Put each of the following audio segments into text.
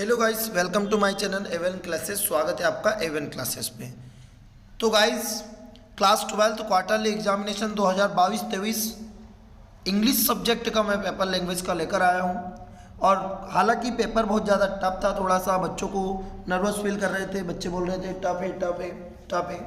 Hello guys, welcome to my channel Avon classes. स्वागत है आपका एवन क्लासेस पे। तो guys, class 12 quarterly examination 2022-23 English subject का मैं पेपर लैंग्वेज का लेकर आया हूँ। और हालांकि पेपर बहुत ज़्यादा टफ था, थोड़ा सा बच्चों को नर्वस फील कर रहे थे, बच्चे बोल रहे थे टफ है टफ है टफ है।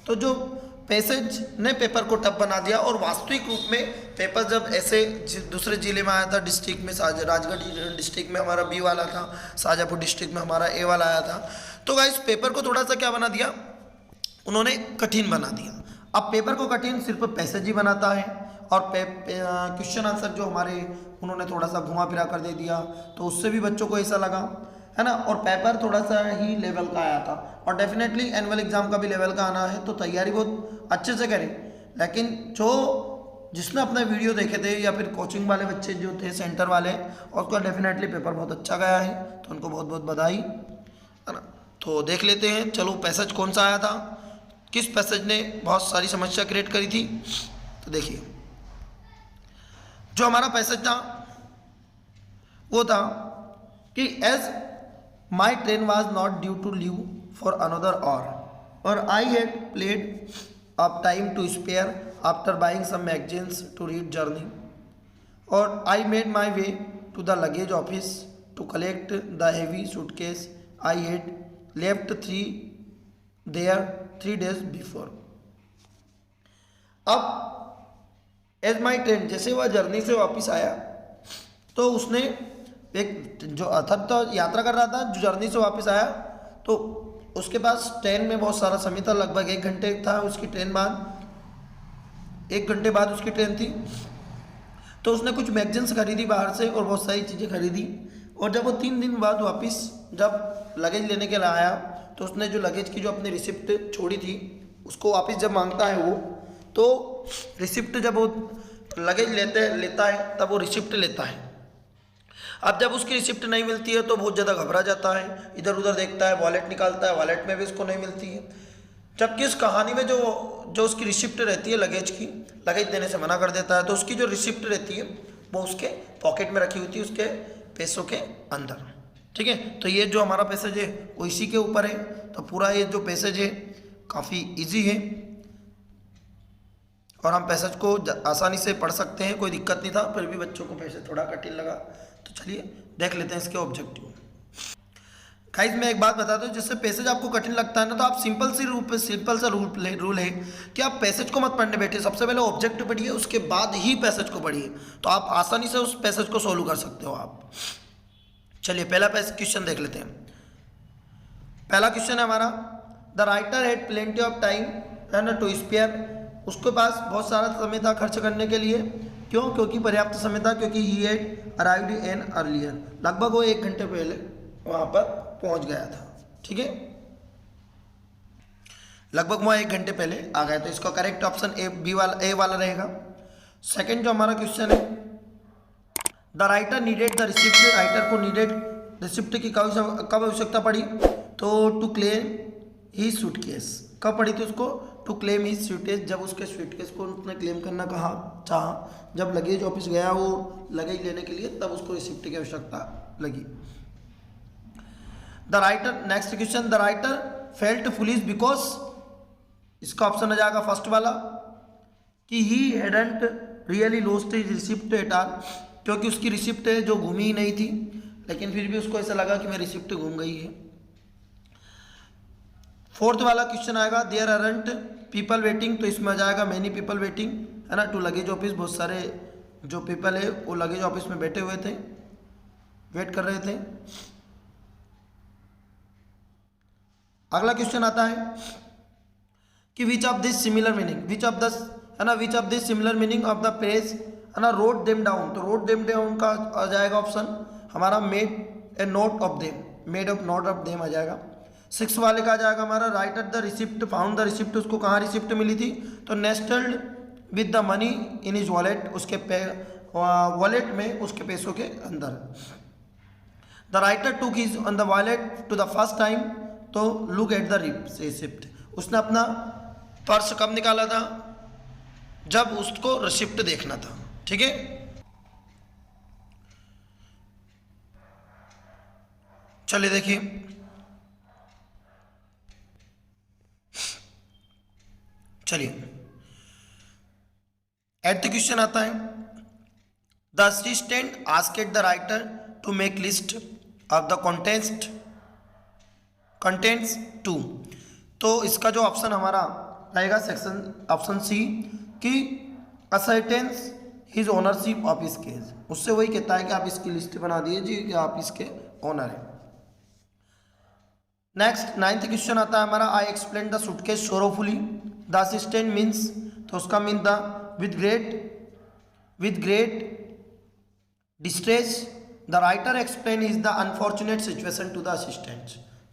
तो जो पैसेज ने पेपर को टफ बना दिया और वास्तविक रूप में पेपर जब ऐसे दूसरे ज़िले में आया था, डिस्ट्रिक्ट में राजगढ़ डिस्ट्रिक्ट में हमारा बी वाला था, शाजापुर डिस्ट्रिक्ट में हमारा ए वाला आया था। तो गाइस पेपर को थोड़ा सा क्या बना दिया उन्होंने, कठिन बना दिया। अब पेपर को कठिन सिर्फ पैसेज ही बनाता है और क्वेश्चन आंसर जो हमारे उन्होंने थोड़ा सा घुमा फिरा कर दे दिया, तो उससे भी बच्चों को ऐसा लगा, है ना। और पेपर थोड़ा सा ही लेवल का आया था और डेफिनेटली एनुअल एग्जाम का भी लेवल का आना है, तो तैयारी बहुत अच्छे से करें। लेकिन जो जिसने अपने वीडियो देखे थे या फिर कोचिंग वाले बच्चे जो थे सेंटर वाले, और उसका डेफिनेटली पेपर बहुत अच्छा गया है, तो उनको बहुत बहुत बधाई, है ना। तो देख लेते हैं, चलो पैसेज कौन सा आया था, किस पैसेज ने बहुत सारी समस्या क्रिएट करी थी। तो देखिए, जो हमारा पैसेज था वो था कि as my train was not due to leave for another hour I had plenty of time to spare after buying some magazines to read journey, और I made my way to the luggage office to collect the heavy suitcase I had left three days before. अब as my train, जैसे वह journey से वापस आया तो उसने एक जो अथक तो यात्रा कर रहा था, जो जर्नी से वापस आया तो उसके पास ट्रेन में बहुत सारा समय था, लगभग 1 घंटे था उसकी ट्रेन बाद, 1 घंटे बाद उसकी ट्रेन थी। तो उसने कुछ मैगजीन्स खरीदी बाहर से और बहुत सारी चीज़ें खरीदी, और जब वो 3 दिन बाद वापस जब लगेज लेने के लिए आया तो उसने जो लगेज की जो अपनी रिसिप्ट छोड़ी थी उसको वापस जब मांगता है वो, तो रिसिप्ट जब वो लगेज लेता है तब वो रिसिप्ट लेता है। अब जब उसकी रिसिप्ट नहीं मिलती है तो बहुत ज़्यादा घबरा जाता है, इधर उधर देखता है, वॉलेट निकालता है, वॉलेट में भी उसको नहीं मिलती है। जबकि इस कहानी में जो उसकी रिसिप्ट रहती है लगेज की, लगेज देने से मना कर देता है, तो उसकी जो रिसिप्ट रहती है वो उसके पॉकेट में रखी होती है, उसके पैसों के अंदर। ठीक है, तो ये जो हमारा पैसेज है वो इसी के ऊपर है। तो पूरा ये जो पैसेज है काफ़ी ईजी है और हम पैसेज को आसानी से पढ़ सकते हैं, कोई दिक्कत नहीं था। फिर भी बच्चों को पैसेज थोड़ा कठिन लगा, तो चलिए देख लेते हैं इसके ऑब्जेक्टिव। गाइस मैं एक बात बताता हूँ, जिससे पैसेज आपको कठिन लगता है ना, तो आप सिंपल सा रूल है कि आप पैसेज को मत पढ़ने बैठिए, सबसे पहले ऑब्जेक्टिव पढ़िए, उसके बाद ही पैसेज को पढ़िए, तो आप आसानी से उस पैसेज को सोल्व कर सकते हो आप। चलिए पहला क्वेश्चन देख लेते हैं। पहला क्वेश्चन है हमारा, the writer had plenty of time है ना टू स्पेयर, उसके पास बहुत सारा समय था खर्च करने के लिए। क्यों? क्योंकि पर्याप्त समय था, क्योंकि he had arrived an earlier, लगभग वो 1 घंटे पहले वहाँ पर पहुँच गया था। ठीक है, लगभग वो 1 घंटे पहले आ गया, तो इसका करेक्ट ऑप्शन ए वाला रहेगा। सेकंड जो हमारा क्वेश्चन है, the writer needed the receipt, writer को नीडेड रिसिप्ट की कब आवश्यकता पड़ी, तो टू क्लेम ही सूटकेस, कब पड़ी थी उसको, टू क्लेम ही सूटकेस, जब उसके सूटकेस को उसने क्लेम करना चाहा, जब लगेज ऑफिस गया वो लगेज लेने के लिए, तब उसको रिसिप्ट की आवश्यकता लगी। The writer, next question, the writer felt foolish because, इसका ऑप्शन आ जाएगा फर्स्ट वाला कि he hadn't really lost his receipt at all, क्योंकि उसकी रिसिप्ट जो घूमी ही नहीं थी, लेकिन फिर भी उसको ऐसा लगा कि मेरी रिसिप्ट घूम गई है। फोर्थ वाला क्वेश्चन आएगा, देयर अरंट पीपल वेटिंग, तो इसमें आ जाएगा मैनी पीपल वेटिंग, है ना, टू लगेज ऑफिस, बहुत सारे जो पीपल है वो लगेज ऑफिस में बैठे हुए थे, वेट कर रहे थे। अगला क्वेश्चन आता है कि which of this similar meaning, which of this similar meaning of the page, है ना, रोट देम डाउन, तो रोट देम डाउन का आ जाएगा ऑप्शन हमारा made a note of them, made of note of them आ जाएगा। 6 वाले का आ जाएगा हमारा right at the receipt, found the receipt, उसको कहाँ रिसिप्ट मिली थी, तो nested with the money in his wallet, उसके वॉलेट में उसके पैसों के अंदर। The writer took his on the wallet to the first time, to look at the receipt, उसने अपना पर्स कब निकाला था, जब उसको रिसिप्ट देखना था। ठीक है, चलिए देखिए, चलिए एट द क्वेश्चन आता है, the assistant asked the writer to make list of the contents too. तो इसका जो ऑप्शन हमारा रहेगा सेक्शन ऑप्शन सी कि ascertains his ownership of his case, उससे वही कहता है कि आप इसकी लिस्ट बना दीजिए कि आप इसके ओनर हैं। नेक्स्ट 9th क्वेश्चन आता है हमारा, I explain the suitcase sorrowfully, the assistant means, तो उसका mean the with great distress the writer explain is the unfortunate situation to the assistant.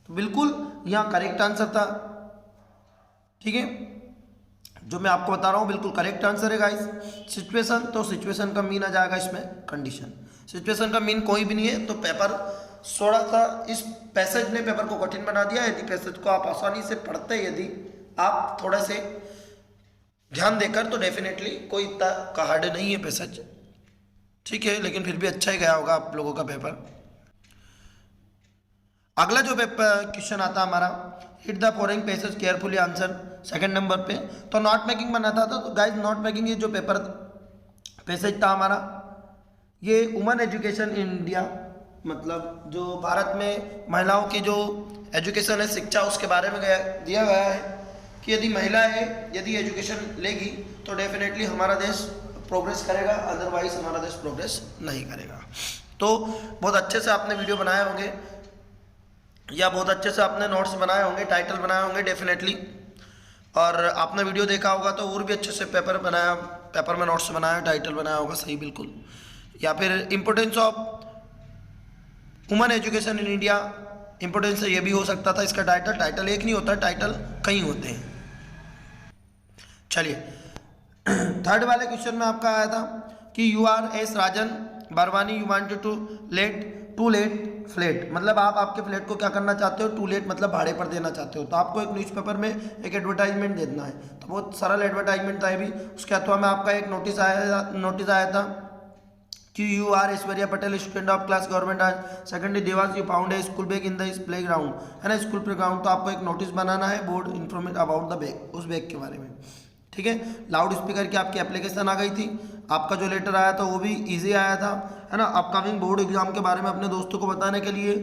तो बिल्कुल यहाँ करेक्ट आंसर था, ठीक है, जो मैं आपको बता रहा हूँ बिल्कुल करेक्ट आंसर है गाइस। सिचुएशन, तो सिचुएशन का मीन आ जाएगा इसमें कंडीशन, सिचुएशन का मीन कोई भी नहीं है। तो पेपर थोड़ा सा इस पैसेज ने पेपर को कठिन बना दिया। यदि पैसेज को आप आसानी से पढ़ते, यदि आप थोड़ा से ध्यान देकर, तो डेफिनेटली कोई इतना हार्ड नहीं है पैसेज, ठीक है, लेकिन फिर भी अच्छा ही गया होगा आप लोगों का पेपर। अगला जो पेपर क्वेश्चन आता हमारा, hit the following passage carefully answer, second number पे। तो नॉट मेकिंग बना था, तो गाइस नॉट मेकिंग ये जो पेपर पैसेज था हमारा, ये वुमेन एजुकेशन इन इंडिया, मतलब जो भारत में महिलाओं की जो एजुकेशन है, शिक्षा, उसके बारे में दिया गया है कि यदि महिलाएं यदि एजुकेशन लेगी तो डेफिनेटली हमारा देश प्रोग्रेस करेगा, अदरवाइज हमारा देश प्रोग्रेस नहीं करेगा। तो बहुत अच्छे से आपने वीडियो बनाए होंगे या बहुत अच्छे से आपने नोट्स बनाए होंगे, टाइटल बनाए होंगे डेफिनेटली, और आपने वीडियो देखा होगा तो और भी अच्छे से पेपर बनाया, पेपर में नोट्स बनाया, टाइटल बनाया होगा सही बिल्कुल। या फिर importance of women education in India, importance ये भी हो सकता था इसका टाइटल एक नहीं होता, टाइटल कई होते हैं। चलिए थर्ड वाले क्वेश्चन में आपका आया था कि you are S Rajan Barwani, you wanted to let flat, मतलब आप आपके फ्लैट को क्या करना चाहते हो, टू लेट मतलब भाड़े पर देना चाहते हो। तो आपको एक न्यूज़पेपर में एक एडवर्टाइजमेंट देना है, तो बहुत सरल एडवर्टाइजमेंट था ये भी। उसके अथवा में आपका एक नोटिस आया था कि you are Aishwarya Patel student of class government आज secondary Dewas, you found a school bag in the playground, है ना, स्कूल प्ले ग्राउंड। तो आपको एक नोटिस बनाना है, बोर्ड इन्फॉर्मेट अबाउट द बैग, उस बैग के बारे में, ठीक है। लाउड स्पीकर की आपकी एप्लीकेशन आ गई थी, आपका जो लेटर आया था वो भी इजी आया था, है ना, अपकमिंग बोर्ड एग्जाम के बारे में अपने दोस्तों को बताने के लिए।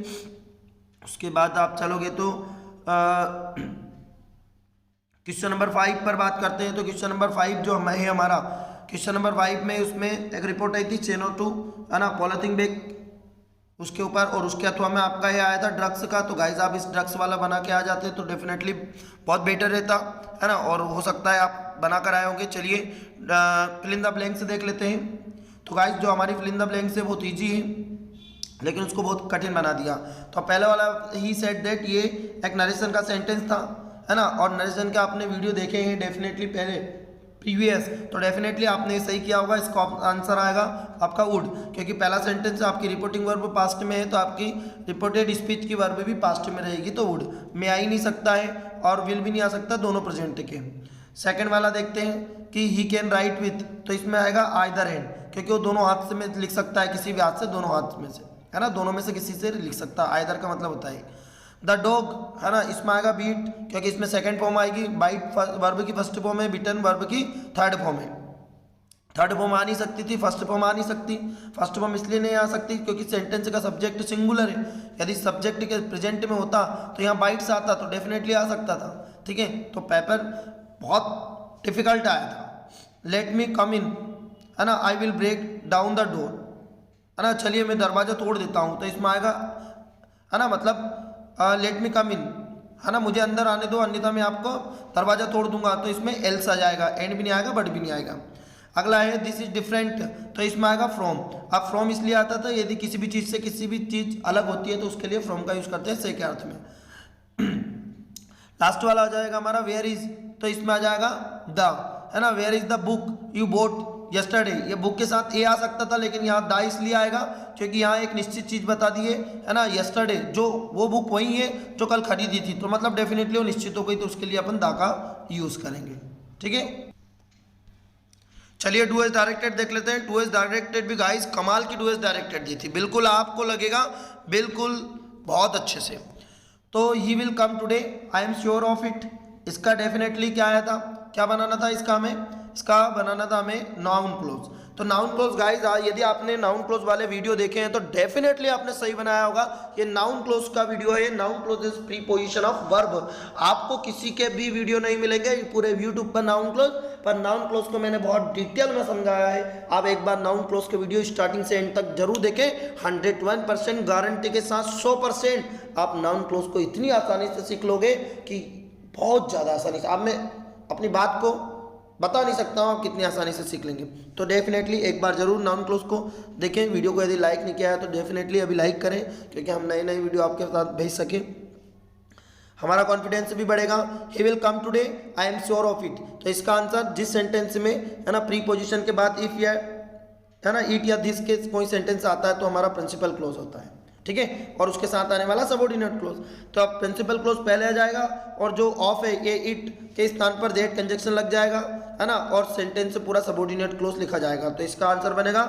उसके बाद आप चलोगे तो क्वेश्चन नंबर 5 पर बात करते हैं। तो क्वेश्चन नंबर 5 जो है हमारा, क्वेश्चन नंबर 5 में उसमें एक रिपोर्ट आई थी चेनो टू, है ना, पॉलिथीन बैग उसके ऊपर, और उसके अथवा में आपका ये आया था ड्रग्स का। तो गाइज आप इस ड्रग्स वाला बना के आ जाते तो डेफिनेटली बहुत बेटर रहता, है ना, और हो सकता है आप बना कर आए होंगे। चलिए फिल इन द ब्लैंक्स देख लेते हैं। तो गाइज जो हमारी फिल इन द ब्लैंक्स है बहुत ईजी है, लेकिन उसको बहुत कठिन बना दिया। तो पहले वाला ही सेड दैट, ये एक नरेशन का सेंटेंस था, है ना, और नरेशन का आपने वीडियो देखे हैं डेफिनेटली पहले प्रीवियस, तो डेफिनेटली आपने सही किया होगा। इसका आंसर आएगा आपका वुड, क्योंकि पहला सेंटेंस आपकी रिपोर्टिंग वर्ब पास्ट में है, तो आपकी रिपोर्टेड स्पीच की वर्ब भी पास्ट में रहेगी, तो वुड में आ ही नहीं सकता है और विल भी नहीं आ सकता, दोनों प्रेजेंट के। सेकंड वाला देखते हैं कि ही कैन राइट विथ, तो इसमें आएगा आइदर हैंड, क्योंकि वो दोनों हाथ से में लिख सकता है, किसी भी हाथ से, दोनों हाथ में से, है ना, दोनों में से किसी से लिख सकता है। आइदर का मतलब होता है द डॉग, है ना, इसमें आएगा बीट, क्योंकि इसमें सेकंड फॉर्म आएगी, बाइट वर्ब की फर्स्ट फॉर्म है, बिटन वर्ब की थर्ड फॉर्म है। थर्ड फॉर्म आ नहीं सकती थी, फर्स्ट फॉर्म आ नहीं सकती। फर्स्ट फॉर्म इसलिए नहीं आ सकती क्योंकि सेंटेंस का सब्जेक्ट सिंगुलर है, यदि सब्जेक्ट के प्रेजेंट में होता तो यहाँ बाइट्स आता तो डेफिनेटली आ सकता था, ठीक है। तो पेपर बहुत डिफिकल्ट आया था। लेट मी कम इन, है ना, I will break down the door, है ना, चलिए मैं दरवाजा तोड़ देता हूँ, तो इसमें आएगा, है ना, मतलब लेट मी कम इन, है ना, मुझे अंदर आने दो, अन्यथा मैं आपको दरवाजा तोड़ दूंगा, तो इसमें एल्स आ जाएगा, एंड भी नहीं आएगा, बट भी नहीं आएगा। अगला है दिस इज डिफरेंट, तो इसमें आएगा फ्रॉम। अब फ्रॉम इसलिए आता था यदि किसी भी चीज़ से किसी भी चीज़ अलग होती है तो उसके लिए फ्रॉम का यूज़ करते हैं से के अर्थ में। लास्ट वाला आ जाएगा हमारा वेयर इज, तो इसमें आ जाएगा द, है ना, where is the book you bought yesterday, ये बुक के साथ ए आ सकता था, लेकिन यहाँ द इसलिए आएगा क्योंकि यहाँ एक निश्चित चीज़ बता दी है ना, यस्टरडे, जो वो बुक वही है जो कल खरीदी थी, तो मतलब डेफिनेटली वो निश्चित हो गई, तो उसके लिए अपन द का यूज़ करेंगे, ठीक है। चलिए डू एज डायरेक्टेड देख लेते हैं। डू एज डायरेक्टेड भी गाइस कमाल की डू एज डायरेक्टेड दी थी, बिल्कुल आपको लगेगा बिल्कुल बहुत अच्छे से। तो ही will come today, I am sure of it, इसका डेफिनेटली क्या आया था, क्या बनाना था इसका हमें, इसका बनाना था हमें नाउन क्लोज। तो नाउन क्लोज गाइज, यदि आपने नाउन क्लोज वाले वीडियो देखे हैं तो डेफिनेटली आपने सही बनाया होगा। ये नाउन क्लोज का वीडियो है, noun close is preposition of verb. आपको किसी के भी वीडियो नहीं मिलेंगे पूरे यूट्यूब पर नाउन क्लोज, पर नाउन क्लोज को मैंने बहुत डिटेल में समझाया है। आप एक बार नाउन क्लोज के वीडियो स्टार्टिंग से एंड तक जरूर देखें, 101% गारंटी के साथ 100% आप नाउन क्लोज को इतनी आसानी से सीख लोगे कि बहुत ज़्यादा आसानी से। अब मैं अपनी बात को बता नहीं सकता हूँ आप कितनी आसानी से सीख लेंगे। तो डेफिनेटली एक बार जरूर नाउन क्लोज को देखें। वीडियो को यदि लाइक नहीं किया है तो डेफिनेटली अभी लाइक करें, क्योंकि हम नई नई वीडियो आपके साथ भेज सकें, हमारा कॉन्फिडेंस भी बढ़ेगा। ही will come today, I am sure of it. तो इसका आंसर जिस सेंटेंस में है ना प्रीपोजिशन के बाद इफ या है ना इट या दिस के कोई सेंटेंस आता है तो हमारा प्रिंसिपल क्लोज होता है, ठीक है, और उसके साथ आने वाला सबऑर्डिनेट क्लोज। तो अब प्रिंसिपल क्लोज पहले आ जाएगा और जो ऑफ है ये इट के स्थान पर दैट कंजक्शन लग जाएगा, है ना, और सेंटेंस से पूरा सबऑर्डिनेट क्लोज लिखा जाएगा। तो इसका आंसर बनेगा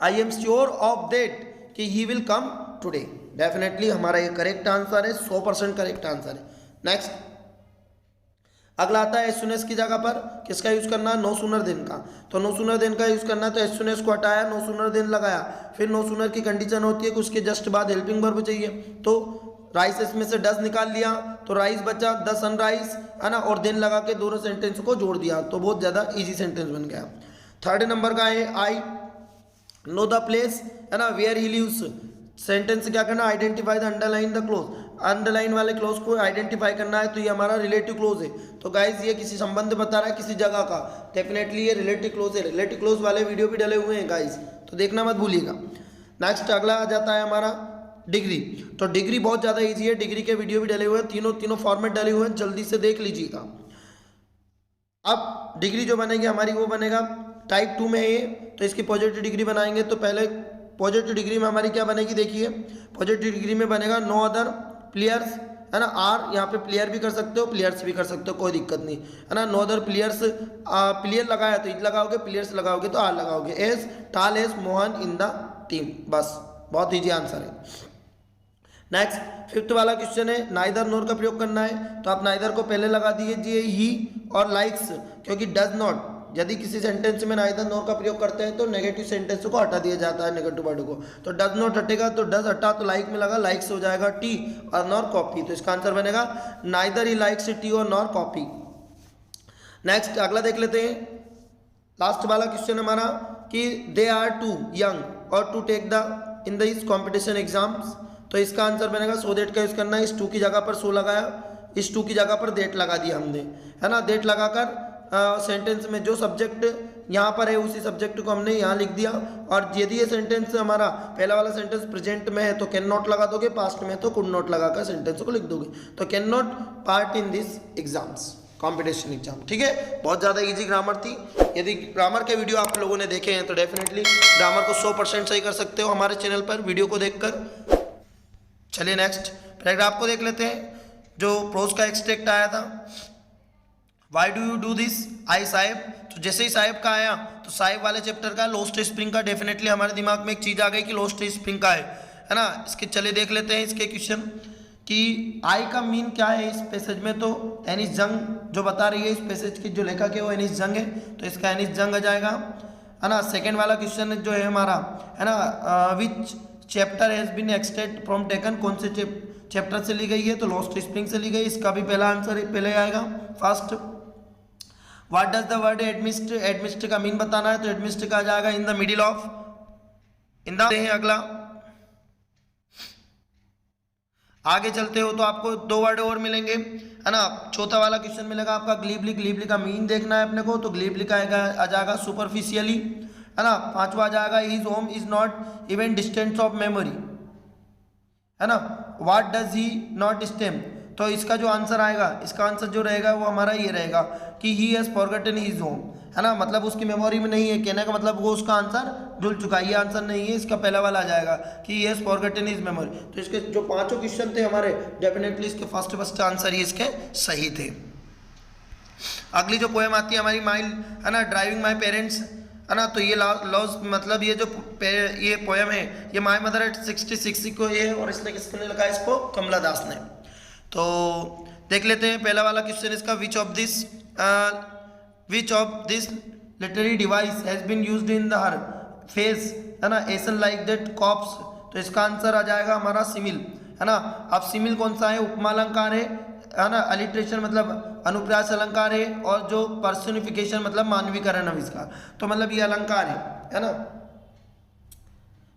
I am sure of that कि he will come today. Definitely हमारा ये करेक्ट आंसर है, 100% करेक्ट आंसर है। नेक्स्ट अगला आता है एज सुन एज की जगह पर किसका यूज करना है, नो सूनर देन का। तो नो सूनर देन का यूज करना है, तो एज सुन एज को हटाया, नो सूनर देन लगाया, फिर नो सूनर की कंडीशन होती है कि उसके जस्ट बाद हेल्पिंग वर्ब चाहिए। तो राइस इसमें से डज निकाल लिया तो राइस बचा, द सनराइज, है ना, और देन लगा के दोनों सेंटेंस को जोड़ दिया, तो बहुत ज़्यादा ईजी सेंटेंस बन गया। थर्ड नंबर का है आई नो द प्लेस, है ना, वेयर ही लिव्स। सेंटेंस क्या करना, identify the underline the close, underline वाले क्लोज को आइडेंटिफाई करना है। तो ये हमारा रिलेटिव क्लोज है। तो गाइज ये किसी संबंध बता रहा है किसी जगह का, डेफिनेटली ये रिलेटिव क्लोज है। रिलेटिव क्लोज वाले वीडियो भी डले हुए हैं गाइज, तो देखना मत भूलिएगा। नेक्स्ट अगला आ जाता है हमारा डिग्री। तो डिग्री बहुत ज़्यादा ईजी है, डिग्री के वीडियो भी डले हुए हैं, तीनों फॉर्मेट डले हुए हैं, जल्दी से देख लीजिएगा। अब डिग्री जो बनेगी हमारी वो बनेगा टाइप 2 में है ये, तो इसकी पॉजिटिव डिग्री बनाएंगे। तो पहले पॉजिटिव डिग्री में हमारी क्या बनेगी, देखिए पॉजिटिव डिग्री में बनेगा नो अदर प्लेयर्स, है ना, आर, यहाँ पे प्लेयर भी कर सकते हो प्लेयर्स भी कर सकते हो, कोई दिक्कत नहीं, है ना। नो अदर प्लेयर्स, प्लेयर लगाया तो इज लगाओगे, प्लेयर्स लगाओगे तो आर लगाओगे। As tall as Mohan in the team, बस बहुत ईजी आंसर है। नेक्स्ट फिफ्थ वाला क्वेश्चन है नाइदर नोर का प्रयोग करना है। तो आप नाइदर को पहले लगा दीजिए ही और लाइक्स, क्योंकि डज नॉट, यदि किसी सेंटेंस में नाइदर नोर का प्रयोग करते हैं तो नेगेटिव सेंटेंस को हटा दिया जाता है, नेगेटिव वर्ड को। तो डज नॉट हटेगा तो डज हटा तो लाइक में लगा, लाइक्स हो जाएगा टी, और नॉर कॉपी। तो इसका आंसर बनेगा नाइदर ही लाइक्स टी और नॉर कॉपी। नेक्स्ट अगला देख लेते हैं, लास्ट वाला क्वेश्चन हमारा कि दे आर टू यंग और to take the in this competition exams. तो इसका आंसर बनेगा सो देट का यूज करना है। इस टू की जगह पर सो लगाया, इस टू की जगह पर देट लगा दिया हमने, है ना। देट लगाकर सेंटेंस में जो सब्जेक्ट यहाँ पर है उसी सब्जेक्ट को हमने यहाँ लिख दिया। और यदि ये सेंटेंस हमारा पहला वाला सेंटेंस प्रेजेंट में है तो कैन नॉट लगा दोगे, पास्ट में है तो कुड नॉट लगाकर सेंटेंस को लिख दोगे। तो can not part in this exams, competition exam, ठीक है। बहुत ज़्यादा इजी ग्रामर थी। यदि ग्रामर के वीडियो आप लोगों ने देखे हैं तो डेफिनेटली ग्रामर को 100% सही कर सकते हो हमारे चैनल पर वीडियो को देखकर। चलिए नेक्स्ट पैराग्राफ को देख लेते हैं जो प्रोज का एक्सट्रैक्ट आया था। Why do you do this I sahib. तो जैसे ही साहेब का आया तो साहेब वाले चैप्टर का लोस्ट स्प्रिंग का डेफिनेटली हमारे दिमाग में एक चीज़ आ गई कि लोस्ट स्प्रिंग का है ना। इसके चले देख लेते हैं इसके क्वेश्चन कि आई का मीन क्या है इस पैसेज में। तो एनिस जंग जो बता रही है इस पैसेज की जो लेखक है वो एनिस जंग है, तो इसका एनिस जंग आ जाएगा, है ना। सेकेंड वाला क्वेश्चन जो है हमारा, है ना, which chapter has been extract from taken, कौन से चैप्टर से ली गई है, तो लॉस्ट स्प्रिंग से ली गई। इसका भी पहला आंसर पहले आएगा first. What does the word amidst, amidst का मीन बताना है तो एडमिस्ट का आ जाएगा in the middle of, in the. अगला आगे चलते हो तो आपको दो वर्ड और मिलेंगे, है ना। चौथा वाला क्वेश्चन मिलेगा आपका ग्लीबली, ग्लीबली का मीन देखना है अपने को, तो ग्लीबली का आ जाएगा सुपरफिशियली, है ना। पांचवा आ जाएगा his home is not even distance of memory, है ना। What does he not stem, तो इसका जो आंसर आएगा, इसका आंसर जो रहेगा वो हमारा ये रहेगा कि he has forgotten his home, है ना। मतलब उसकी मेमोरी में नहीं है, कहने का मतलब वो उसका आंसर भूल चुका है। ये आंसर नहीं है, इसका पहला वाला आ जाएगा कि he has forgotten his memory. तो इसके जो पांचों क्वेश्चन थे हमारे डेफिनेटली इसके फर्स्ट आंसर ही इसके सही थे। अगली जो पोएम आती है हमारी माई, है ना, ड्राइविंग माई पेरेंट्स, है ना। तो ये लॉज मतलब ये जो ये पोयम है ये माय मदर एट 66 को ये है, और इसने किसने लिखा है इसको? कमला दास ने। तो देख लेते हैं पहला वाला क्वेश्चन इसका, which of this literary device has been used in the her face, है ना, एसन लाइक दैट कॉप्स। तो इसका आंसर आ जाएगा हमारा सिमिल, है ना। अब सिमिल कौन सा है? उपमा अलंकार है ना, अलिट्रेशन मतलब अनुप्रास अलंकार है, और जो पर्सोनिफिकेशन मतलब मानवीकरण आविष्कार। तो मतलब ये अलंकार है ना,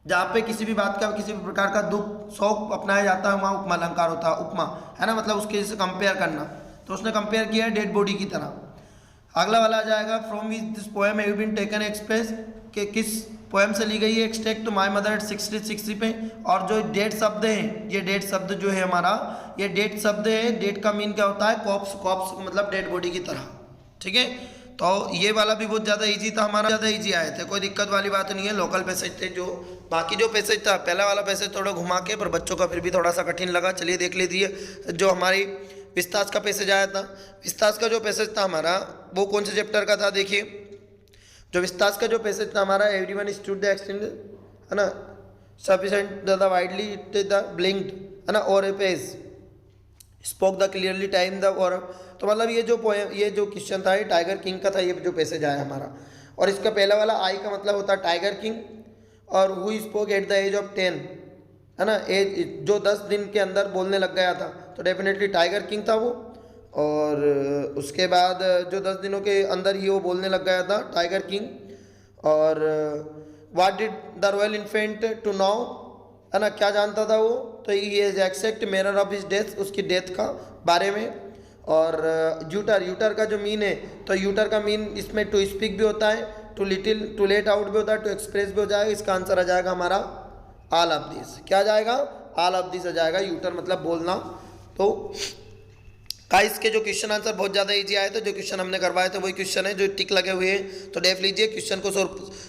जहाँ पे किसी भी बात का किसी भी प्रकार का दुख शौक अपनाया जाता है वहाँ उपमा अलंकार होता है। उपमा है ना, मतलब उसके से कंपेयर करना। तो उसने कंपेयर किया है डेड बॉडी की तरह। अगला वाला आ जाएगा, from which this poem have been taken express, के किस पोएम से ली गई है extract? To my mother at 60 पे। और जो डेट शब्द है, ये डेट शब्द जो है हमारा, ये डेट शब्द है। डेट का मीन क्या होता है? कॉप्स। कॉप्स मतलब डेड बॉडी की तरह, ठीक है। तो ये वाला भी बहुत ज़्यादा इजी था हमारा, ज़्यादा इजी आए थे, कोई दिक्कत वाली बात नहीं है। लोकल पैसेज थे जो, बाकी जो पैसेज था पहला वाला पैसेज थोड़ा घुमा के, पर बच्चों का फिर भी थोड़ा सा कठिन लगा। चलिए देख लीजिए जो हमारी विस्तास का पैसेज आया था। विस्तास का जो पैसेज था हमारा वो कौन से चैप्टर का था? देखिए जो विस्तास का जो पैसेज था हमारा, एवरीवन स्टूड द एक्सटेंड, है ना, sufficient the widely the blinked, है ना, और a page spoke the clearly time the, और तो मतलब ये जो पोएम, ये जो क्वेश्चन था ये टाइगर किंग का था, ये जो पैसेज आया हमारा। और इसका पहला वाला आई का मतलब होता है टाइगर किंग, और who spoke at the age of 10, है ना, एज जो 10 दिन के अंदर बोलने लग गया था, तो डेफिनेटली टाइगर किंग था वो। और उसके बाद जो 10 दिनों के अंदर ही वो बोलने लग गया था, टाइगर किंग। और what did the royal infant to know, है ना, क्या जानता था वो? तो ये is exact mirror of his death, उसकी डेथ का बारे में। और यूटर का जो मीन है, तो यूटर का मीन इसमें टू स्पीक भी होता है, too little to let out भी होता है, टू एक्सप्रेस भी हो जाएगा। इसका आंसर आ जाएगा हमारा ऑल ऑफ दिस। क्या आ जाएगा? ऑल ऑफ दिस आ जाएगा। यूटर मतलब बोलना। तो गाइस के जो क्वेश्चन आंसर बहुत ज़्यादा इजी आए थे, जो क्वेश्चन हमने करवाए थे वही क्वेश्चन है जो टिक लगे हुए हैं। तो देख लीजिए क्वेश्चन को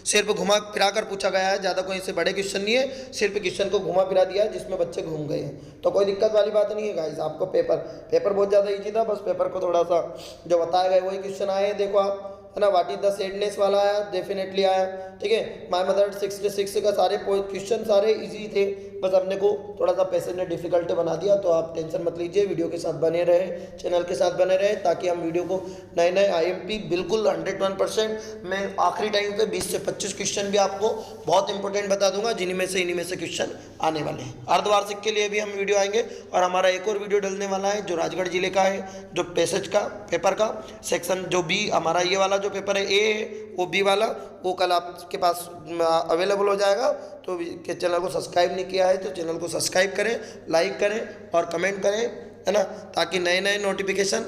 सिर्फ घुमा फिरा कर पूछा गया है, ज़्यादा कोई इससे बड़े क्वेश्चन नहीं है, सिर्फ क्वेश्चन को घुमा फिरा दिया है जिसमें बच्चे घूम गए हैं। तो कोई दिक्कत वाली बात नहीं है गाइस। आपको पेपर बहुत ज़्यादा ईजी था, बस पेपर को थोड़ा सा जो बताया गया वही क्वेश्चन आए हैं। देखो आप, है ना, व्हाट इज द सैडनेस वाला आया, डेफिनेटली आया, ठीक है। माय मदर 66 का सारे क्वेश्चन सारे इजी थे, बस अपने को थोड़ा सा पैसेज ने डिफिकल्ट बना दिया। तो आप टेंशन मत लीजिए, वीडियो के साथ बने रहे, चैनल के साथ बने रहे, ताकि हम वीडियो को नए IMP बिल्कुल 101% मैं आखिरी टाइम पे 20 से 25 क्वेश्चन भी आपको बहुत इंपॉर्टेंट बता दूंगा, जिन्हीं में से क्वेश्चन आने वाले हैं। अर्धवार्षिक के लिए भी हम वीडियो आएंगे, और हमारा एक और वीडियो डलने वाला है जो राजगढ़ जिले का है, जो पैसेज का पेपर का सेक्शन जो बी, हमारा ये वाला जो पेपर है ए है, वो बी वाला, वो कल आपके पास अवेलेबल हो जाएगा। तो के चैनल को सब्सक्राइब नहीं किया है तो चैनल को सब्सक्राइब करें, लाइक करें और कमेंट करें, है ना, ताकि नए नोटिफिकेशन